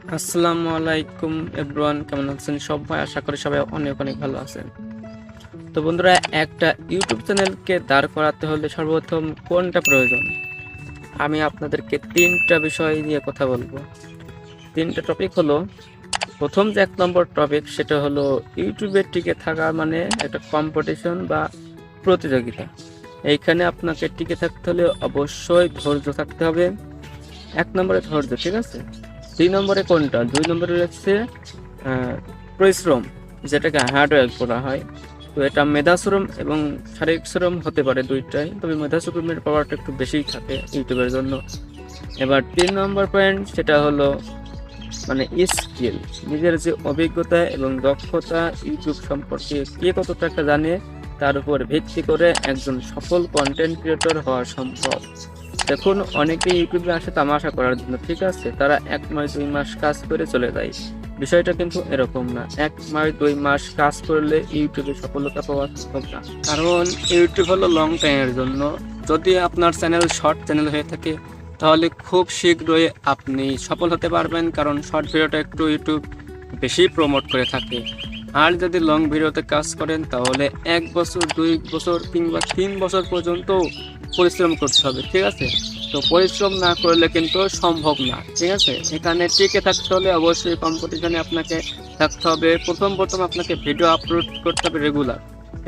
আসসালামু আলাইকুম এভরিওয়ান, কেমন আছেন সবাই? আশা করি সবাই অনেক অনেক ভালো আছেন। তো বন্ধুরা, একটা ইউটিউব চ্যানেলকে দাঁড় করাতে হলে সর্বপ্রথম কোনটা প্রয়োজন? আমি আপনাদেরকে তিনটা বিষয় নিয়ে কথা বলবো। তিনটা টপিক হলো, প্রথম যে 1 নম্বর টপিক সেটা হলো ইউটিউবে টিকে থাকা মানে একটা কম্পিটিশন বা প্রতিযোগিতা। এইখানে আপনাকে টিকে থাকতে হলে অবশ্যই ধৈর্য থাকতে হবে। 1 নম্বরে ধৈর্য, ঠিক আছে। 2 নম্বরে কোনটা? 2 নম্বরে হচ্ছে পরিশ্রম, যেটাকে হার্ড ওয়ার্ক বলা হয়। তো এটা মেধাশ্রম এবং শারীরিক শ্রম হতে পারে দুইটাই, তবে মেধাশ্রমের পাওয়ারটা একটু বেশিই থাকে ইউটিউবের জন্য। এবার 3 নম্বর পয়েন্ট সেটা হলো মানে স্কিল, নিজের যে অভিজ্ঞতা এবং দক্ষতা ইউটিউব সম্পর্কে কে কত টাকা জানে তার উপর ভিত্তি করে একজন সফল কন্টেন্ট ক্রিয়েটর হওয়া সম্ভব। দেখুন, অনেকে ইউটিউবে আসে তামাশা করার জন্য, ঠিক আছে। তারা 1 মাস 2 মাস কাজ করে চলে যায়। বিষয়টা কিন্তু এরকম না। 1 মাস 2 মাস কাজ করলে ইউটিউবে সফলতা পাওয়া সম্ভব না, কারণ ইউটিউব হলো লং টাইমের জন্য। যদি আপনার চ্যানেল শর্ট চ্যানেল হয়ে থাকে তাহলে খুব শীঘ্রই আপনি সফল হতে পারবেন, কারণ শর্ট ভিডিওটা একটু ইউটিউব বেশি প্রমোট করে থাকে। আর যদি লং ভিডিওতে কাজ করেন তাহলে 1 বছর 2 বছর কিংবা 3 বছর পর্যন্ত পরিশ্রম করতে হবে, ঠিক আছে। তো পরিশ্রম না করলে কিন্তু সম্ভব না, ঠিক আছে। এখানে টিকে থাকতে হলে অবশ্যই কম্পিটিশনে আপনাকে থাকতে হবে। প্রথম আপনাকে ভিডিও আপলোড করতে হবে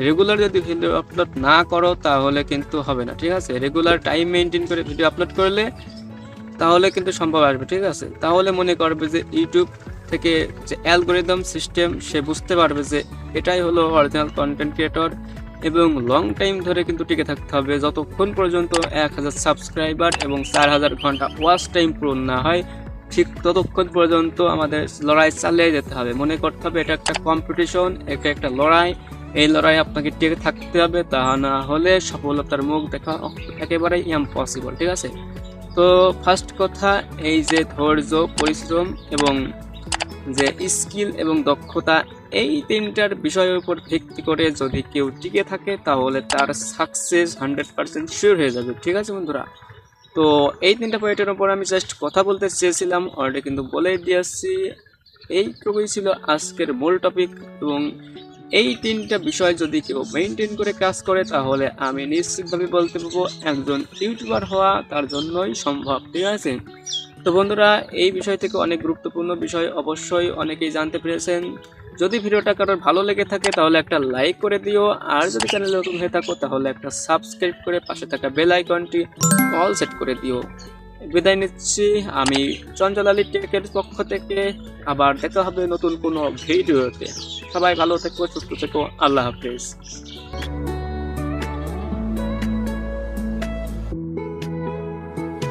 রেগুলার যদি ভিডিও আপলোড না করো তাহলে কিন্তু হবে না, ঠিক আছে। রেগুলার টাইম মেনটেন করে ভিডিও আপলোড করলে তাহলে কিন্তু সম্ভব আসবে, ঠিক আছে। তাহলে মনে করবে যে ইউটিউব থেকে যে অ্যালগোরিদম সিস্টেম সে বুঝতে পারবে যে এটাই হলো অরিজিনাল কন্টেন্ট ক্রিয়েটর, এবং লং টাইম ধরে কিন্তু টিকে থাকতে হবে। যতক্ষণ পর্যন্ত 1000 সাবস্ক্রাইবার এবং 4000 ঘন্টা ওয়াচ টাইম পূরণ না হয়, ঠিক ততক্ষণ পর্যন্ত আমাদের লড়াই চালিয়ে যেতে হবে। মনে করতে হবে এটা একটা কম্পিটিশন, এটা একটা লড়াই। এই লড়াই আপনাকে টিকে থাকতে হবে, তা না হলে সফলতার মুখ দেখা একেবারেই ইম্পসিবল, ঠিক আছে। তো ফার্স্ট কথা, এই যে ধৈর্য, পরিশ্রম এবং যে স্কিল এবং দক্ষতা, এই তিনটার বিষয়ের উপর ভিত্তি করে যদি কেউ টিকে থাকে তাহলে তার সাকসেস 100% শিওর হয়ে যাবে, ঠিক আছে বন্ধুরা। তো এই তিনটা পয়েন্টের উপর আমি জাস্ট কথা বলতে চেয়েছিলাম, অলরেডি কিন্তু বলে দিয়েছি। এইটুকুই ছিল আজকের মূল টপিক, এবং এই তিনটা বিষয় যদি কেউ মেনটেন করে কাজ করে তাহলে আমি নিশ্চিতভাবে বলতে পারবো একজন ইউটিউবার হওয়া তার জন্যই সম্ভব, ঠিক আছে। তো বন্ধুরা, এই বিষয় থেকে অনেক গুরুত্বপূর্ণ বিষয় অবশ্যই অনেকেই জানতে পেরেছেন। যদি ভিডিওটা কারোর ভালো লেগে থাকে তাহলে একটা লাইক করে দিও, আর যদি চ্যানেলে নতুন হয়ে থাকো তাহলে একটা সাবস্ক্রাইব করে পাশে থাকা বেল আইকনটি অল সেট করে দিও। বিদায় নিচ্ছি আমি চঞ্চল আলী টেকের পক্ষ থেকে। আবার দেখা হবে নতুন কোনো ভিডিওতে। সবাই ভালো থেকো, সুস্থ থেকো। আল্লাহ হাফেজ।